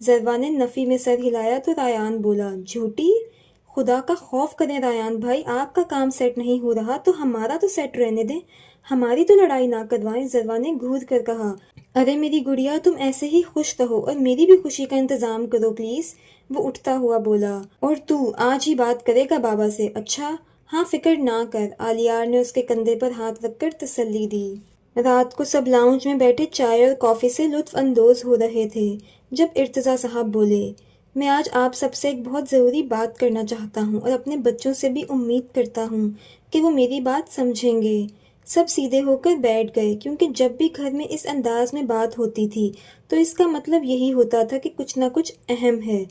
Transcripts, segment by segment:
ضروا نے نفی میں سر ہلایا تو ریان بولا، جھوٹی؟ خدا کا خوف کریں ریان بھائی، آپ کا کام سیٹ نہیں ہو رہا تو ہمارا تو سیٹ رہنے دیں، ہماری تو لڑائی نہ کروائیں، ضروا نے گھور کر کہا۔ ارے میری گڑیا، تم ایسے ہی خوش رہو اور میری بھی خوشی کا انتظام کرو پلیز، وہ اٹھتا ہوا بولا۔ اور تو آج ہی بات کرے گا بابا سے؟ اچھا ہاں، فکر نہ کر، آلیار نے اس کے کندھے پر ہاتھ رکھ کر تسلی دی۔ رات کو سب لاؤنج میں بیٹھے چائے اور کافی سے لطف اندوز ہو رہے تھے جب ارتضیٰ صاحب بولے، میں آج آپ سب سے ایک بہت ضروری بات کرنا چاہتا ہوں اور اپنے بچوں سے بھی امید کرتا ہوں کہ وہ میری بات سمجھیں گے۔ سب سیدھے ہو کر بیٹھ گئے کیونکہ جب بھی گھر میں اس انداز میں بات ہوتی تھی تو اس کا مطلب یہی ہوتا تھا کہ کچھ نہ کچھ اہم ہے۔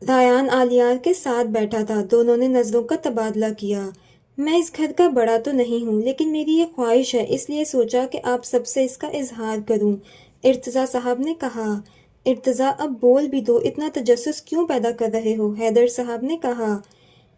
ریان آلیار کے ساتھ بیٹھا تھا، دونوں نے نظروں کا تبادلہ کیا۔ میں اس گھر کا بڑا تو نہیں ہوں لیکن میری یہ خواہش ہے، اس لیے سوچا کہ آپ سب سے اس کا اظہار کروں، ارتضیٰ صاحب نے کہا۔ ارتضیٰ اب بول بھی دو، اتنا تجسس کیوں پیدا کر رہے ہو، حیدر صاحب نے کہا۔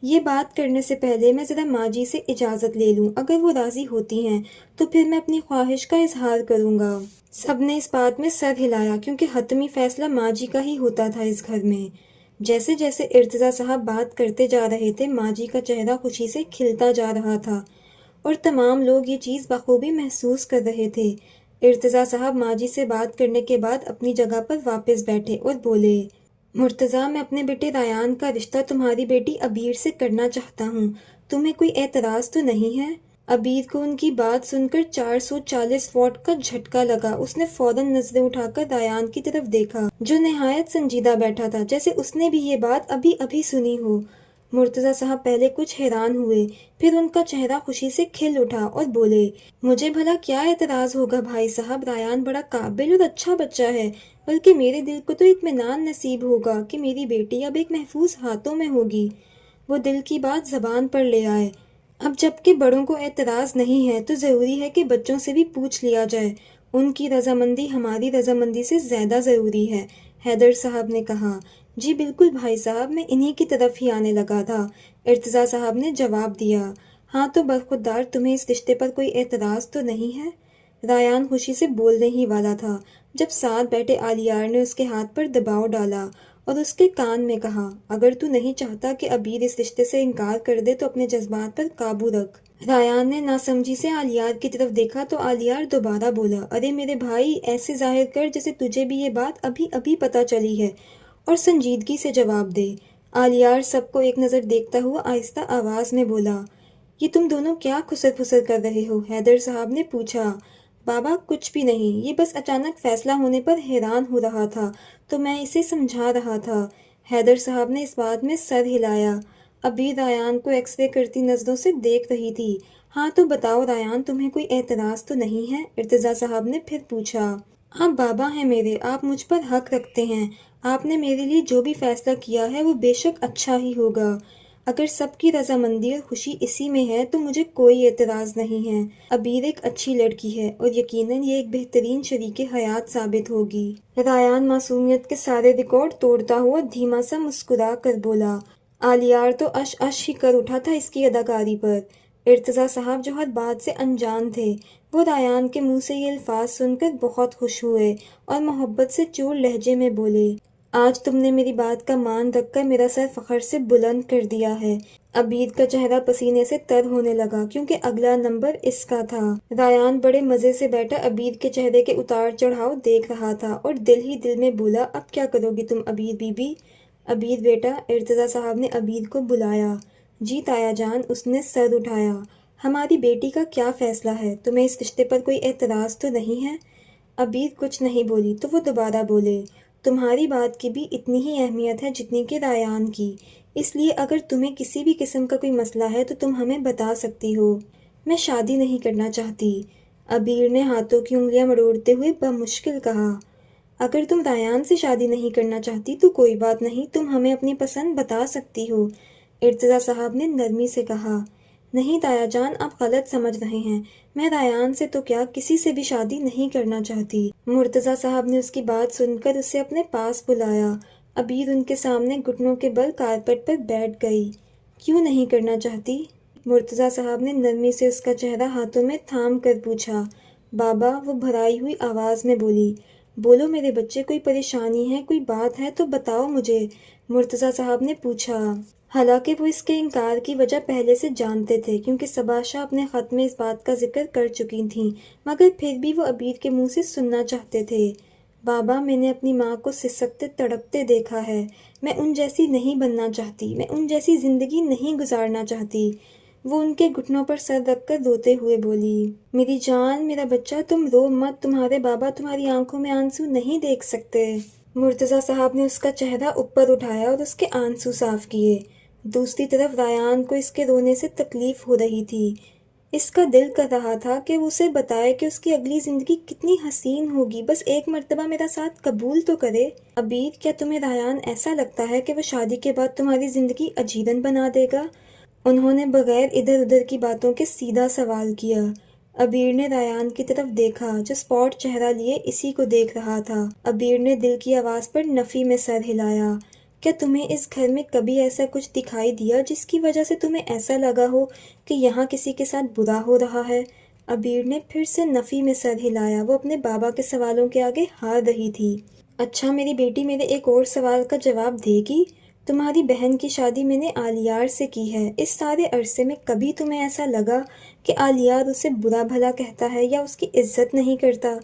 یہ بات کرنے سے پہلے میں ذرا ماں جی سے اجازت لے لوں، اگر وہ راضی ہوتی ہیں تو پھر میں اپنی خواہش کا اظہار کروں گا۔ سب نے اس بات میں سر ہلایا کیونکہ حتمی فیصلہ ماں جی کا ہی ہوتا تھا اس گھر میں۔ جیسے جیسے ارتضیٰ صاحب بات کرتے جا رہے تھے ماں جی کا چہرہ خوشی سے کھلتا جا رہا تھا اور تمام لوگ یہ چیز بخوبی محسوس کر رہے تھے۔ ارتضیٰ صاحب ماں جی سے بات کرنے کے بعد اپنی جگہ پر واپس بیٹھے اور بولے، مرتضیٰ، میں اپنے بیٹے ریان کا رشتہ تمہاری بیٹی عبیر سے کرنا چاہتا ہوں، تمہیں کوئی اعتراض تو نہیں ہے؟ عبیر کو ان کی بات سن کر 440 واٹ کا جھٹکا لگا۔ اس نے فوراً نظریں اٹھا کر ریان کی طرف دیکھا جو نہایت سنجیدہ بیٹھا تھا، جیسے اس نے بھی یہ بات ابھی ابھی سنی ہو۔ مرتضیٰ صاحب پہلے کچھ حیران ہوئے، پھر ان کا چہرہ خوشی سے کھل اٹھا اور بولے، مجھے بھلا کیا اعتراض ہوگا بھائی صاحب، ریان بڑا قابل اور اچھا بچہ ہے، بلکہ میرے دل کو تو اطمینان نصیب ہوگا کہ میری بیٹی اب ایک محفوظ ہاتھوں میں ہوگی۔ وہ دل کی بات زبان پر لے آئے۔ اب جب کہ بڑوں کو اعتراض نہیں ہے تو ضروری ہے کہ بچوں سے بھی پوچھ لیا جائے، ان کی رضامندی ہماری رضامندی سے زیادہ ضروری ہے، حیدر صاحب نے کہا۔ جی بالکل بھائی صاحب، میں انہی کی طرف ہی آنے لگا تھا، ارتضیٰ صاحب نے جواب دیا۔ ہاں تو برخودار، تمہیں اس رشتے پر کوئی اعتراض تو نہیں ہے؟ ریان خوشی سے بولنے ہی والا تھا جب ساتھ بیٹھے آلیار نے اس کے ہاتھ پر دباؤ ڈالا اور اس کے کان میں کہا، اگر تو نہیں چاہتا کہ عبیر اس رشتے سے انکار کر دے تو اپنے جذبات پر قابو رکھ۔ ریان نے ناسمجھی سے آلیار کی طرف دیکھا تو آلیار دوبارہ بولا، ارے میرے بھائی، ایسے ظاہر کر جیسے تجھے بھی یہ بات ابھی ابھی پتہ چلی ہے اور سنجیدگی سے جواب دے۔ آلیار سب کو ایک نظر دیکھتا ہوا آہستہ آواز میں بولا، یہ تم دونوں کیا خسر پھسر کر رہے ہو؟ حیدر صاحب نے پوچھا۔ بابا کچھ بھی نہیں، یہ بس اچانک فیصلہ ہونے پر حیران ہو رہا تھا تو میں اسے سمجھا رہا تھا۔ حیدر صاحب نے اس بات میں سر ہلایا۔ ابھی ریان کو ایکس رے کرتی نظروں سے دیکھ رہی تھی۔ ہاں تو بتاؤ ریان، تمہیں کوئی اعتراض تو نہیں ہے؟ ارتضیٰ صاحب نے پھر پوچھا۔ آپ بابا ہیں میرے، آپ مجھ پر حق رکھتے ہیں، آپ نے میرے لیے جو بھی فیصلہ کیا ہے وہ بے شک اچھا ہی ہوگا۔ اگر سب کی رضامندی اور خوشی اسی میں ہے تو مجھے کوئی اعتراض نہیں ہے۔ عبیر ایک اچھی لڑکی ہے اور یقیناً یہ ایک بہترین شریک حیات ثابت ہوگی۔ ریان معصومیت کے سارے ریکارڈ توڑتا ہوا دھیما سا مسکرا کر بولا۔ آلیار تو اش اش ہی کر اٹھا تھا اس کی اداکاری پر۔ ارتضیٰ صاحب جو ہر بات سے انجان تھے وہ ریان کے منہ سے یہ الفاظ سن کر بہت خوش ہوئے اور محبت سے چور لہجے میں بولے، آج تم نے میری بات کا مان رکھ کر میرا سر فخر سے بلند کر دیا ہے۔ عبید کا چہرہ پسینے سے تر ہونے لگا کیونکہ اگلا نمبر اس کا تھا۔ ریان بڑے مزے سے بیٹھا عبید کے چہرے کے اتار چڑھاؤ دیکھ رہا تھا اور دل ہی دل میں بولا، اب کیا کرو گی تم عبید بی بی؟ عبید بیٹا، ارتضیٰ صاحب نے عبید کو بلایا۔ جی تایا جان، اس نے سر اٹھایا۔ ہماری بیٹی کا کیا فیصلہ ہے؟ تمہیں اس رشتے پر کوئی اعتراض تو نہیں ہے؟ عبید کچھ نہیں بولی تو وہ دوبارہ بولے، تمہاری بات کی بھی اتنی ہی اہمیت ہے جتنی کہ ریان کی، اس لیے اگر تمہیں کسی بھی قسم کا کوئی مسئلہ ہے تو تم ہمیں بتا سکتی ہو۔ میں شادی نہیں کرنا چاہتی، عبیر نے ہاتھوں کی انگلیاں مروڑتے ہوئے بمشکل کہا۔ اگر تم ریان سے شادی نہیں کرنا چاہتی تو کوئی بات نہیں، تم ہمیں اپنی پسند بتا سکتی ہو، ارتضیٰ صاحب نے نرمی سے کہا۔ نہیں تایا جان، آپ غلط سمجھ رہے ہیں، میں ریان سے تو کیا کسی سے بھی شادی نہیں کرنا چاہتی۔ مرتضیٰ صاحب نے اس کی بات سن کر اسے اپنے پاس بلایا۔ عبیر ان کے سامنے گھٹنوں کے بل کارپیٹ پر بیٹھ گئی۔ کیوں نہیں کرنا چاہتی؟ مرتضیٰ صاحب نے نرمی سے اس کا چہرہ ہاتھوں میں تھام کر پوچھا۔ بابا، وہ بھرائی ہوئی آواز میں بولی، بولو میرے بچے، کوئی پریشانی ہے، کوئی بات ہے تو بتاؤ مجھے، مرتضیٰ صاحب نے پوچھا۔ حالانکہ وہ اس کے انکار کی وجہ پہلے سے جانتے تھے، کیونکہ صبا شاہ اپنے خط میں اس بات کا ذکر کر چکی تھیں، مگر پھر بھی وہ عبیر کے منہ سے سننا چاہتے تھے۔ بابا، میں نے اپنی ماں کو سسکتے تڑپتے دیکھا ہے، میں ان جیسی نہیں بننا چاہتی، میں ان جیسی زندگی نہیں گزارنا چاہتی۔ وہ ان کے گھٹنوں پر سر رکھ کر روتے ہوئے بولی، میری جان، میرا بچہ، تم رو مت، تمہارے بابا تمہاری آنکھوں میں آنسو نہیں دیکھ سکتے۔ مرتضیٰ صاحب نے اس کا چہرہ اوپر اٹھایا اور اس کے آنسو صاف کیے۔ دوسری طرف ریان کو اس کے رونے سے تکلیف ہو رہی تھی۔ اس کا دل کر رہا تھا کہ وہ اسے بتائے کہ اس کی اگلی زندگی کتنی حسین ہوگی، بس ایک مرتبہ میرا ساتھ قبول تو کرے۔ عبیر، کیا تمہیں ریان ایسا لگتا ہے کہ وہ شادی کے بعد تمہاری زندگی اجیرن بنا دے گا؟ انہوں نے بغیر ادھر ادھر کی باتوں کے سیدھا سوال کیا۔ عبیر نے ریان کی طرف دیکھا جو اسپاٹ چہرہ لیے اسی کو دیکھ رہا تھا۔ عبیر نے دل کی آواز پر نفی میں سر ہلایا۔ کیا تمہیں اس گھر میں کبھی ایسا کچھ دکھائی دیا جس کی وجہ سے تمہیں ایسا لگا ہو کہ یہاں کسی کے ساتھ برا ہو رہا ہے؟ عبیر نے پھر سے نفی میں سر ہلایا۔ وہ اپنے بابا کے سوالوں کے آگے ہار رہی تھی۔ اچھا میری بیٹی، میرے ایک اور سوال کا جواب دے گی؟ تمہاری بہن کی شادی میں نے آلیار سے کی ہے، اس سارے عرصے میں کبھی تمہیں ایسا لگا کہ آلیار اسے برا بھلا کہتا ہے یا اس کی عزت نہیں کرتا؟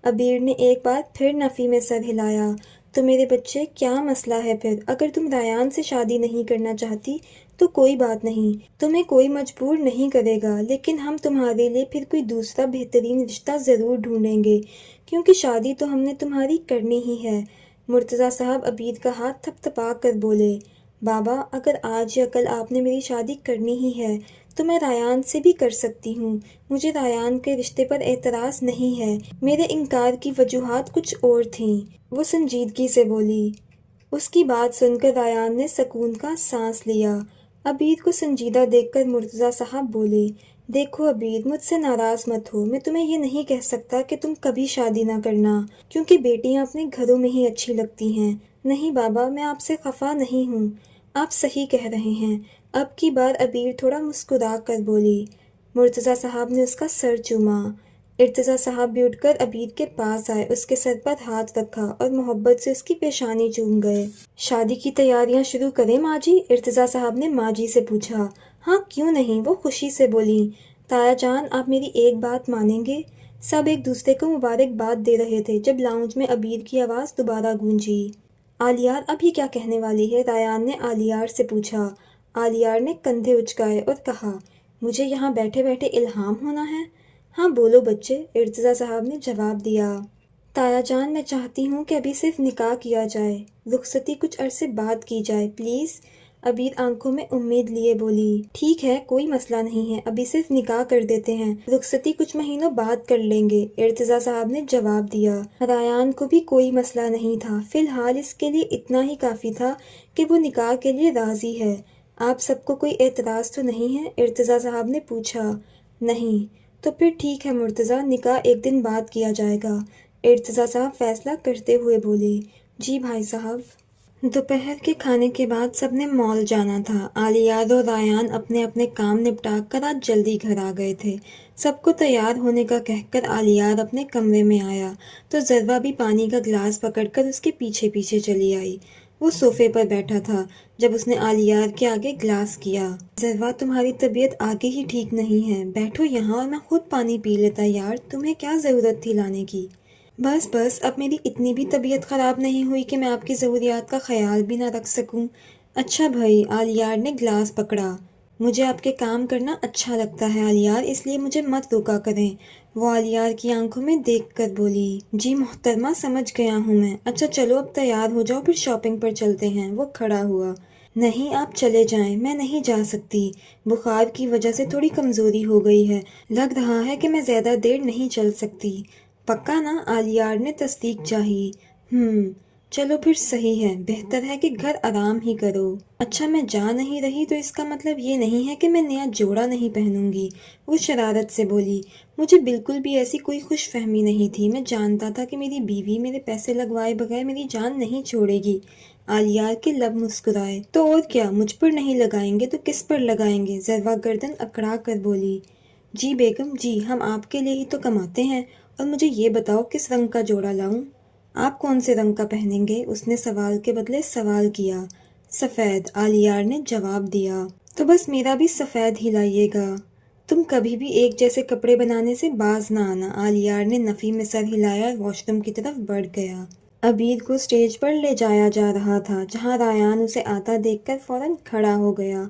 عبیر نے ایک بار پھر نفی میں سر ہلایا۔ تو میرے بچے، کیا مسئلہ ہے پھر؟ اگر تم ریان سے شادی نہیں کرنا چاہتی تو کوئی بات نہیں، تمہیں کوئی مجبور نہیں کرے گا، لیکن ہم تمہارے لیے پھر کوئی دوسرا بہترین رشتہ ضرور ڈھونڈیں گے، کیونکہ شادی تو ہم نے تمہاری کرنی ہی ہے۔ مرتضیٰ صاحب عبیر کا ہاتھ تھپ تھپا کر بولے، بابا، اگر آج یا کل آپ نے میری شادی کرنی ہی ہے تو میں ریان سے بھی کر سکتی ہوں، مجھے ریان کے رشتے پر اعتراض نہیں ہے، میرے انکار کی وجوہات کچھ اور تھیں، وہ سنجیدگی سے بولی۔ اس کی بات سن کر ریان نے سکون کا سانس لیا۔ عبیر کو سنجیدہ دیکھ کر مرتضیٰ صاحب بولے، دیکھو عبیر، مجھ سے ناراض مت ہو، میں تمہیں یہ نہیں کہہ سکتا کہ تم کبھی شادی نہ کرنا، کیونکہ بیٹیاں اپنے گھروں میں ہی اچھی لگتی ہیں۔ نہیں بابا، میں آپ سے خفا نہیں ہوں، آپ صحیح کہہ رہے ہیں۔ اب کی بار عبیر تھوڑا مسکرا کر بولی۔ مرتضیٰ صاحب نے اس کا سر چوما۔ ارتضیٰ صاحب بھی اٹھ کر عبیر کے پاس آئے، اس کے سر پر ہاتھ رکھا اور محبت سے اس کی پیشانی چوم گئے۔ شادی کی تیاریاں شروع کریں ماں جی؟ ارتضیٰ صاحب نے ماں جی سے پوچھا۔ ہاں کیوں نہیں، وہ خوشی سے بولیں۔ تایا جان، آپ میری ایک بات مانیں گے؟ سب ایک دوسرے کو مبارکباد دے رہے تھے جب لاؤنج میں عبیر کی آواز دوبارہ گونجی۔ آلیار اب یہ کیا کہنے والی ہے؟ ریان نے آلیار سے پوچھا۔ آلیار نے کندھے اچکائے اور کہا، مجھے یہاں بیٹھے بیٹھے الہام ہونا ہے؟ ہاں بولو بچے، ارتضیٰ صاحب نے جواب دیا۔ تایا جان، میں چاہتی ہوں کہ ابھی صرف نکاح کیا جائے، رخصتی کچھ عرصے بعد کی جائے پلیز۔ عبیر آنکھوں میں امید لیے بولی، ٹھیک ہے، کوئی مسئلہ نہیں ہے، ابھی صرف نکاح کر دیتے ہیں، رخصتی کچھ مہینوں بعد کر لیں گے، ارتضیٰ صاحب نے جواب دیا۔ ریان کو بھی کوئی مسئلہ نہیں تھا، فی الحال اس کے لیے اتنا ہی کافی تھا کہ وہ نکاح کے لیے راضی ہے۔ آپ سب کو کوئی اعتراض تو نہیں ہے؟ ارتضیٰ صاحب نے پوچھا۔ نہیں۔ تو پھر ٹھیک ہے مرتضیٰ، نکاح ایک دن بعد کیا جائے گا، ارتضیٰ صاحب فیصلہ کرتے ہوئے بولے۔ جی بھائی صاحب۔ دوپہر کے کھانے کے بعد سب نے مال جانا تھا۔ آلیار اور ریان اپنے اپنے کام نپٹا کر آج جلدی گھر آ گئے تھے۔ سب کو تیار ہونے کا کہہ کر آلیار اپنے کمرے میں آیا تو ضرورہ بھی پانی کا گلاس پکڑ کر اس کے پیچھے پیچھے چلی آئی۔ وہ صوفے پر بیٹھا تھا جب اس نے آلیار کے آگے گلاس کیا۔ ضرورہ، تمہاری طبیعت آگے ہی ٹھیک نہیں ہے، بیٹھو یہاں اور میں خود پانی پی لیتا یار، تمہیں کیا ضرورت تھی لانے کی؟ بس بس، اب میری اتنی بھی طبیعت خراب نہیں ہوئی کہ میں آپ کی ضروریات کا خیال بھی نہ رکھ سکوں۔ اچھا بھائی، آلیار نے گلاس پکڑا۔ مجھے آپ کے کام کرنا اچھا لگتا ہے آلیار، اس لیے مجھے مت روکا کریں، وہ آلیار کی آنکھوں میں دیکھ کر بولی۔ جی محترمہ، سمجھ گیا ہوں میں۔ اچھا چلو اب تیار ہو جاؤ، پھر شاپنگ پر چلتے ہیں۔ وہ کھڑا ہوا۔ نہیں، آپ چلے جائیں، میں نہیں جا سکتی، بخار کی وجہ سے تھوڑی کمزوری ہو گئی ہے، لگ رہا ہے کہ میں زیادہ دیر نہیں چل سکتی۔ پکا نا؟ آلیار نے تصدیق چاہی۔ چلو پھر صحیح ہے، بہتر ہے کہ گھر آرام ہی کرو۔ اچھا میں جا نہیں رہی تو اس کا مطلب یہ نہیں ہے کہ میں نیا جوڑا نہیں پہنوں گی، وہ شرارت سے بولی۔ مجھے بالکل بھی ایسی کوئی خوش فہمی نہیں تھی، میں جانتا تھا کہ میری بیوی میرے پیسے لگوائے بغیر میری جان نہیں چھوڑے گی۔ آلیار کے لب مسکرائے۔ تو اور کیا، مجھ پر نہیں لگائیں گے تو کس پر لگائیں گے؟ ضرورہ گردن اکڑا کر بولی۔ جی بیگم جی، ہم آپ کے لیے ہی تو کماتے ہیں، اور مجھے یہ بتاؤ کس رنگ کا جوڑا لاؤں؟ آپ کون سے رنگ کا پہنیں گے؟ اس نے سوال کے بدلے سوال کیا۔ سفید، آلیار نے جواب دیا۔ تو بس میرا بھی سفید ہی لائیے گا۔ تم کبھی بھی ایک جیسے کپڑے بنانے سے باز نہ آنا۔ آلیار نے نفی میں سر ہلایا اور واش روم کی طرف بڑھ گیا۔ عبیر کو اسٹیج پر لے جایا جا رہا تھا، جہاں ریان اسے آتا دیکھ کر فوراً کھڑا ہو گیا۔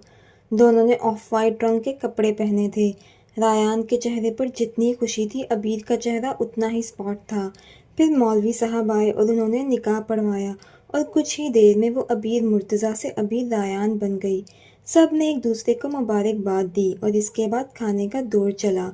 دونوں نے آف وائٹ رنگ کے کپڑے پہنے تھے۔ ریان کے چہرے پر جتنی خوشی تھی، عبیر کا چہرہ اتنا ہی اسپاٹ تھا۔ پھر مولوی صاحب آئے اور انہوں نے نکاح پڑھوایا اور کچھ ہی دیر میں وہ عبیر مرتضیٰ سے عبیر ریان بن گئی۔ سب نے ایک دوسرے کو مبارکباد دی اور اس کے بعد کھانے کا دور چلا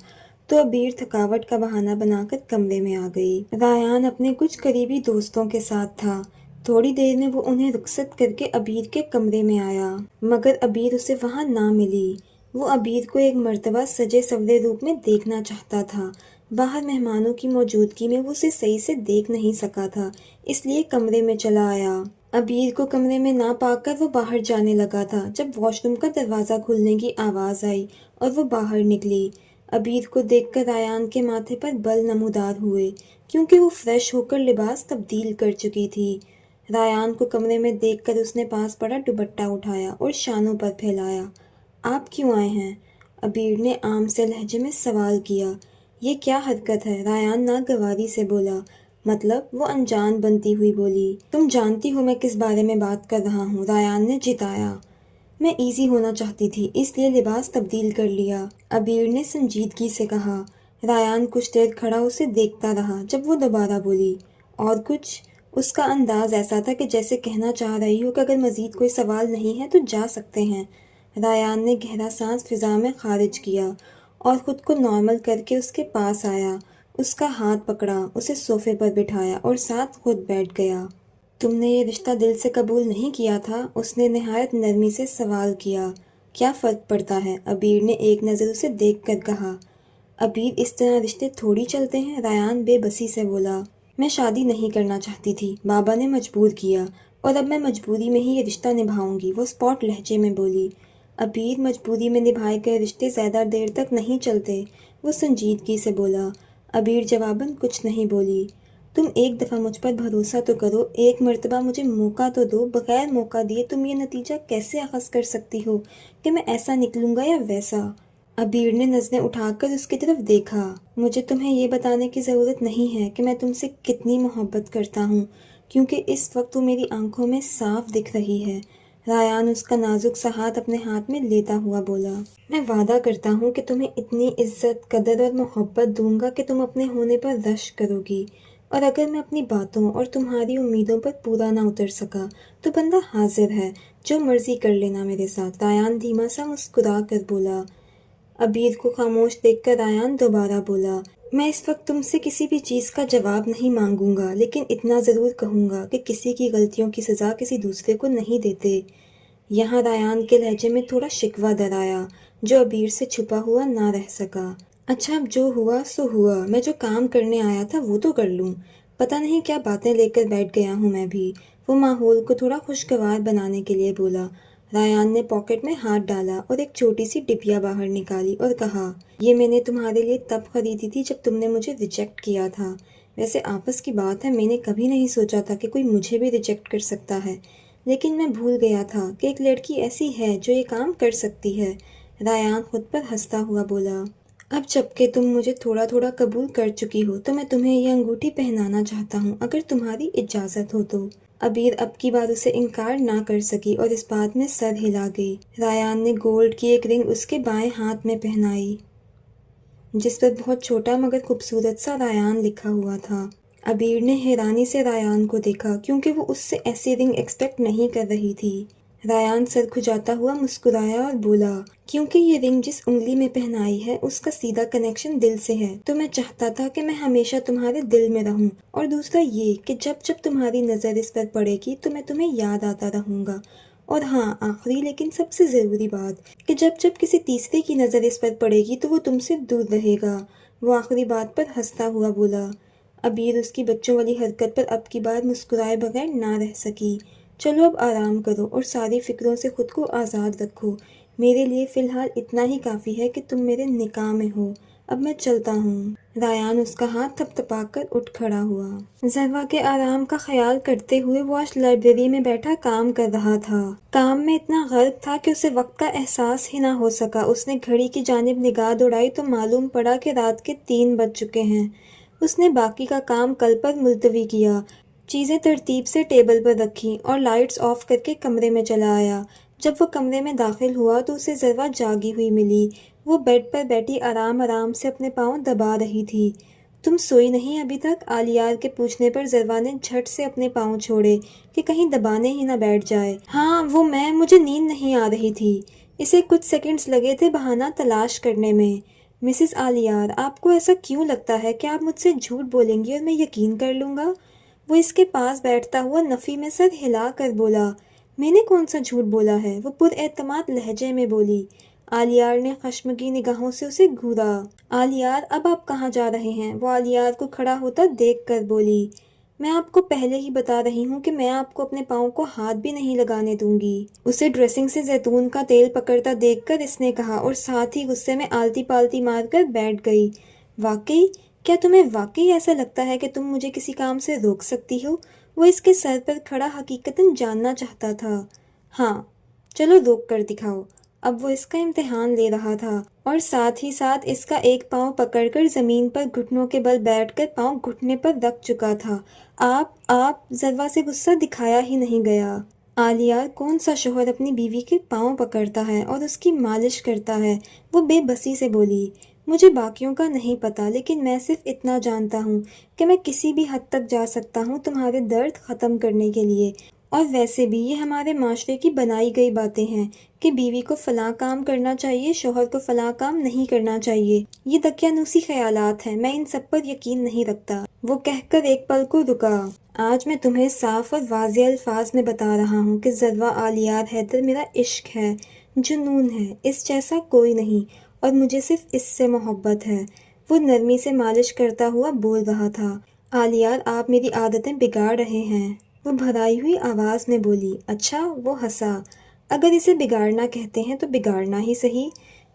تو عبیر تھکاوٹ کا بہانہ بنا کر کمرے میں آ گئی۔ ریان اپنے کچھ قریبی دوستوں کے ساتھ تھا۔ تھوڑی دیر میں وہ انہیں رخصت کر کے عبیر کے کمرے میں آیا، مگر عبیر اسے وہاں نہ ملی۔ وہ عبیر کو ایک مرتبہ سجے سورے روپ میں دیکھنا چاہتا تھا۔ باہر مہمانوں کی موجودگی میں وہ اسے صحیح سے دیکھ نہیں سکا تھا، اس لیے کمرے میں چلا آیا۔ عبیر کو کمرے میں نہ پا کر وہ باہر جانے لگا تھا جب واش روم کا دروازہ کھلنے کی آواز آئی اور وہ باہر نکلی۔ عبیر کو دیکھ کر ریان کے ماتھے پر بل نمودار ہوئے، کیونکہ وہ فریش ہو کر لباس تبدیل کر چکی تھی۔ ریان کو کمرے میں دیکھ کر اس نے پاس پڑا دوپٹہ اٹھایا اور شانوں پر پھیلایا۔ آپ کیوں آئے ہیں؟ عبیر نے عام سے لہجے میں سوال کیا۔ یہ کیا حرکت ہے؟ ریان ناگواری سے بولا۔ مطلب؟ وہ انجان بنتی ہوئی بولی۔ تم جانتی ہو میں کس بارے میں بات کر رہا ہوں، ریان نے جتایا۔ میں ایزی ہونا چاہتی تھی، اس لیے لباس تبدیل کر لیا، عبیر نے سنجیدگی سے کہا۔ ریان کچھ دیر کھڑا اسے دیکھتا رہا، جب وہ دوبارہ بولی، اور کچھ؟ اس کا انداز ایسا تھا کہ جیسے کہنا چاہ رہی ہو کہ اگر مزید کوئی سوال نہیں ہے تو جا سکتے ہیں۔ ریان نے گہرا سانس فضا میں خارج کیا اور خود کو نارمل کر کے اس کے پاس آیا، اس کا ہاتھ پکڑا، اسے صوفے پر بٹھایا اور ساتھ خود بیٹھ گیا۔ تم نے یہ رشتہ دل سے قبول نہیں کیا تھا؟ اس نے نہایت نرمی سے سوال کیا۔ کیا فرق پڑتا ہے؟ عبیر نے ایک نظر اسے دیکھ کر کہا۔ عبیر، اس طرح رشتے تھوڑی چلتے ہیں، ریان بے بسی سے بولا۔ میں شادی نہیں کرنا چاہتی تھی، بابا نے مجبور کیا، اور اب میں مجبوری میں ہی یہ رشتہ نبھاؤں گی، وہ اسپاٹ لہجے میں بولی۔ عبیر، مجبوری میں نبھائے گئے رشتے زیادہ دیر تک نہیں چلتے، وہ سنجیدگی سے بولا۔ عبیر جواباً کچھ نہیں بولی۔ تم ایک دفعہ مجھ پر بھروسہ تو کرو، ایک مرتبہ مجھے موقع تو دو، بغیر موقع دیے تم یہ نتیجہ کیسے اخذ کر سکتی ہو کہ میں ایسا نکلوں گا یا ویسا؟ عبیر نے نظریں اٹھا کر اس کی طرف دیکھا۔ مجھے تمہیں یہ بتانے کی ضرورت نہیں ہے کہ میں تم سے کتنی محبت کرتا ہوں، کیونکہ اس وقت وہ میری آنکھوں میں صاف دکھ رہی ہے۔ ریان اس کا نازک سا ہاتھ اپنے ہاتھ میں لیتا ہوا بولا۔ میں وعدہ کرتا ہوں کہ تمہیں اتنی عزت، قدر اور محبت دوں گا کہ تم اپنے ہونے پر رشک کرو گی، اور اگر میں اپنی باتوں اور تمہاری امیدوں پر پورا نہ اتر سکا تو بندہ حاضر ہے، جو مرضی کر لینا میرے ساتھ۔ ریان دھیما سا مسکرا کر بولا۔ عبیر کو خاموش دیکھ کر ریان دوبارہ بولا۔ میں اس وقت تم سے کسی بھی چیز کا جواب نہیں مانگوں گا، لیکن اتنا ضرور کہوں گا کہ کسی کی غلطیوں کی سزا کسی دوسرے کو نہیں دیتے۔ یہاں ریان کے لہجے میں تھوڑا شکوہ در آیا، جو عبیر سے چھپا ہوا نہ رہ سکا۔ اچھا، اب جو ہوا سو ہوا، میں جو کام کرنے آیا تھا وہ تو کر لوں۔ پتہ نہیں کیا باتیں لے کر بیٹھ گیا ہوں میں بھی، وہ ماحول کو تھوڑا خوشگوار بنانے کے لیے بولا۔ ریان نے پاکٹ میں ہاتھ ڈالا اور ایک چھوٹی سی ڈبیا باہر نکالی اور کہا، یہ میں نے تمہارے لیے تب خریدی تھی جب تم نے مجھے ریجیکٹ کیا تھا۔ ویسے آپس کی بات ہے، میں نے کبھی نہیں سوچا تھا کہ کوئی مجھے بھی ریجیکٹ کر سکتا ہے، لیکن میں بھول گیا تھا کہ ایک لڑکی ایسی ہے جو یہ کام کر سکتی ہے۔ ریان خود پر ہنستا ہوا بولا۔ اب جبکہ تم مجھے تھوڑا تھوڑا قبول کر چکی ہو تو میں تمہیں یہ انگوٹھی پہنانا چاہتا ہوں، اگر تمہاری اجازت ہو تو۔ عبیر اب کی بار اسے انکار نہ کر سکی اور اس بات میں سر ہلا گئی۔ ریان نے گولڈ کی ایک رنگ اس کے بائیں ہاتھ میں پہنائی، جس پر بہت چھوٹا مگر خوبصورت سا ریان لکھا ہوا تھا۔ عبیر نے حیرانی سے ریان کو دیکھا، کیونکہ وہ اس سے ایسی رنگ ایکسپیکٹ نہیں کر رہی تھی۔ ریان سر کھجاتا ہوا مسکرایا اور بولا، کیونکہ یہ رنگ جس انگلی میں پہنائی ہے اس کا سیدھا کنیکشن دل سے ہے، تو میں چاہتا تھا کہ میں ہمیشہ تمہارے دل میں رہوں، اور دوسرا یہ کہ جب جب تمہاری نظر اس پر پڑے گی تو میں تمہیں یاد آتا رہوں گا، اور ہاں، آخری لیکن سب سے ضروری بات کہ جب جب کسی تیسرے کی نظر اس پر پڑے گی تو وہ تم سے دور رہے گا۔ وہ آخری بات پر ہنستا ہوا بولا۔ عبیر اس کی بچوں والی حرکت پر اب کی بار مسکرائے بغیر نہ رہ سکی۔ چلو اب آرام کرو اور ساری فکروں سے خود کو آزاد رکھو، میرے لیے فی الحال اتنا ہی کافی ہے کہ تم میرے نکاح میں ہو، اب میں چلتا ہوں۔ رایان اس کا ہاتھ تھپ تھپا کر اٹھ کھڑا ہوا۔ ضروا کے آرام کا خیال کرتے ہوئے وہ آج لائبریری میں بیٹھا کام کر رہا تھا۔ کام میں اتنا غرق تھا کہ اسے وقت کا احساس ہی نہ ہو سکا۔ اس نے گھڑی کی جانب نگاہ دوڑائی تو معلوم پڑا کہ رات کے 3 بج چکے ہیں۔ اس نے باقی کا کام کل پر ملتوی کیا، چیزیں ترتیب سے ٹیبل پر رکھیں اور لائٹس آف کر کے کمرے میں چلا آیا۔ جب وہ کمرے میں داخل ہوا تو اسے ضروا جاگی ہوئی ملی۔ وہ بیڈ پر بیٹھی آرام آرام سے اپنے پاؤں دبا رہی تھی۔ تم سوئی نہیں ابھی تک؟ آلیار کے پوچھنے پر ضروا نے جھٹ سے اپنے پاؤں چھوڑے کہ کہیں دبانے ہی نہ بیٹھ جائے۔ ہاں مجھے نیند نہیں آ رہی تھی۔ اسے کچھ سیکنڈز لگے تھے بہانہ تلاش کرنے میں۔ مسز آلیار، آپ کو ایسا کیوں لگتا ہے کہ آپ مجھ سے جھوٹ بولیں گی اور میں یقین کر لوں گا؟ وہ اس کے پاس بیٹھتا ہوا نفی میں سر ہلا کر بولا۔ میں نے کون سا جھوٹ بولا ہے؟ وہ پر اعتماد لہجے میں بولی۔ آلیار نے خشمگی نگاہوں سے اسے گھورا۔ آلیار، اب آپ کہاں جا رہے ہیں؟ وہ آلیار کو کھڑا ہوتا دیکھ کر بولی۔ میں آپ کو پہلے ہی بتا رہی ہوں کہ میں آپ کو اپنے پاؤں کو ہاتھ بھی نہیں لگانے دوں گی۔ اسے ڈریسنگ سے زیتون کا تیل پکڑتا دیکھ کر اس نے کہا اور ساتھ ہی غصے میں آلتی پالتی مار کر بیٹھ گئی۔ واقعی؟ کیا تمہیں واقعی ایسا لگتا ہے کہ تم مجھے کسی کام سے روک سکتی ہو؟ وہ اس کے سر پر کھڑا حقیقتاً جاننا چاہتا تھا۔ ہاں، چلو روک کر دکھاؤ۔ اب وہ اس کا امتحان لے رہا تھا اور ساتھ ہی ساتھ اس کا ایک پاؤں پکڑ کر زمین پر گھٹنوں کے بل بیٹھ کر پاؤں گھٹنے پر رکھ چکا تھا۔ آپ ضروا سے غصہ دکھایا ہی نہیں گیا۔ آلیار، کون سا شوہر اپنی بیوی کے پاؤں پکڑتا ہے اور اس کی مالش کرتا ہے؟ وہ بے بسی سے بولی۔ مجھے باقیوں کا نہیں پتا، لیکن میں صرف اتنا جانتا ہوں کہ میں کسی بھی حد تک جا سکتا ہوں تمہارے درد ختم کرنے کے لیے۔ اور ویسے بھی یہ ہمارے معاشرے کی بنائی گئی باتیں ہیں کہ بیوی کو فلاں کام کرنا چاہیے، شوہر کو فلاں کام نہیں کرنا چاہیے۔ یہ دقیانوسی خیالات ہیں، میں ان سب پر یقین نہیں رکھتا۔ وہ کہہ کر ایک پل کو رکا۔ آج میں تمہیں صاف اور واضح الفاظ میں بتا رہا ہوں کہ ضروا آلیار حیدر میرا عشق ہے، جنون ہے، اس جیسا کوئی نہیں، اور مجھے صرف اس سے محبت ہے۔ وہ نرمی سے مالش کرتا ہوا بول رہا تھا۔ آلیار، آپ میری عادتیں بگاڑ رہے ہیں، وہ بھرائی ہوئی آواز میں بولی۔ اچھا، وہ ہنسا۔ اگر اسے بگاڑنا کہتے ہیں تو بگاڑنا ہی صحیح۔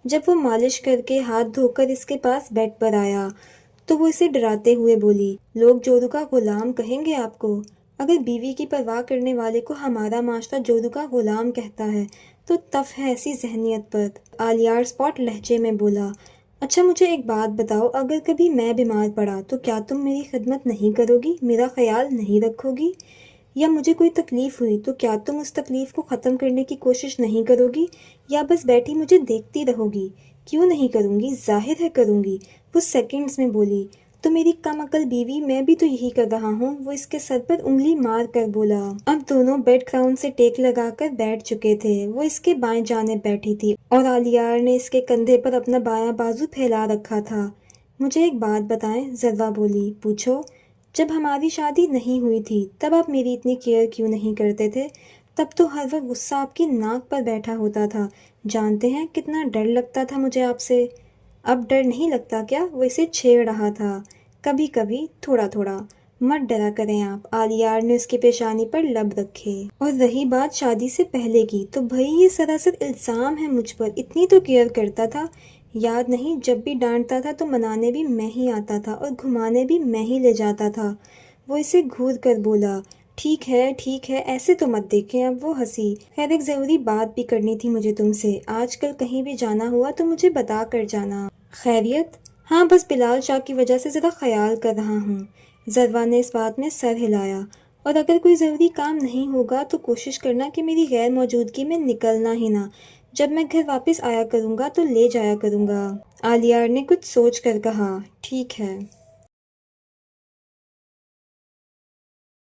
جب وہ مالش کر کے ہاتھ دھو کر اس کے پاس بیڈ پر آیا تو وہ اسے ڈراتے ہوئے بولی، لوگ جورو کا غلام کہیں گے آپ کو؟ اگر بیوی کی پرواہ کرنے والے کو ہمارا معاشرہ جورو کا غلام کہتا ہے تو تف ہے ایسی ذہنیت پر۔ آلیار اسپاٹ لہجے میں بولا۔ اچھا مجھے ایک بات بتاؤ، اگر کبھی میں بیمار پڑا تو کیا تم میری خدمت نہیں کرو گی، میرا خیال نہیں رکھو گی؟ یا مجھے کوئی تکلیف ہوئی تو کیا تم اس تکلیف کو ختم کرنے کی کوشش نہیں کرو گی، یا بس بیٹھی مجھے دیکھتی رہو گی؟ کیوں نہیں کروں گی، ظاہر ہے کروں گی، وہ سیکنڈز میں بولی۔ تو میری کم عقل بیوی، میں بھی تو یہی کر رہا ہوں، وہ اس کے سر پر انگلی مار کر بولا۔ اب دونوں بیڈ کراؤن سے ٹیک لگا کر بیٹھ چکے تھے۔ وہ اس کے بائیں جانب بیٹھی تھی اور آلیار نے اس کے کندھے پر اپنا بایاں بازو پھیلا رکھا تھا۔ مجھے ایک بات بتائیں، ضروا بولی۔ پوچھو۔ جب ہماری شادی نہیں ہوئی تھی تب آپ میری اتنی کیئر کیوں نہیں کرتے تھے؟ تب تو ہر وقت غصہ آپ کی ناک پر بیٹھا ہوتا تھا۔ جانتے ہیں کتنا ڈر لگتا تھا مجھے آپ سے؟ اب ڈر نہیں لگتا کیا؟ وہ اسے چھیڑ رہا تھا۔ کبھی کبھی، تھوڑا تھوڑا۔ مت ڈرا کریں آپ۔ آلیار نے اس کی پیشانی پر لب رکھے۔ اور رہی بات شادی سے پہلے کی تو بھئی یہ سراسر الزام ہے مجھ پر، اتنی تو کیئر کرتا تھا۔ یاد نہیں، جب بھی ڈانٹتا تھا تو منانے بھی میں ہی آتا تھا اور گھمانے بھی میں ہی لے جاتا تھا۔ وہ اسے گھور کر بولا۔ ٹھیک ہے، ایسے تو مت دیکھیں۔ اب وہ ہنسی۔ خیر، ایک ضروری بات بھی کرنی تھی مجھے تم سے۔ آج کل کہیں بھی جانا ہوا تو مجھے بتا کر جانا۔ خیریت؟ ہاں، بس بلال شاہ کی وجہ سے ذرا خیال کر رہا ہوں۔ ضروا نے اس بات میں سر ہلایا۔ اور اگر کوئی ضروری کام نہیں ہوگا تو کوشش کرنا کہ میری غیر موجودگی میں نکلنا ہی نہ۔ جب میں گھر واپس آیا کروں گا تو لے جایا کروں گا۔ آلیار نے کچھ سوچ کر کہا۔ ٹھیک ہے۔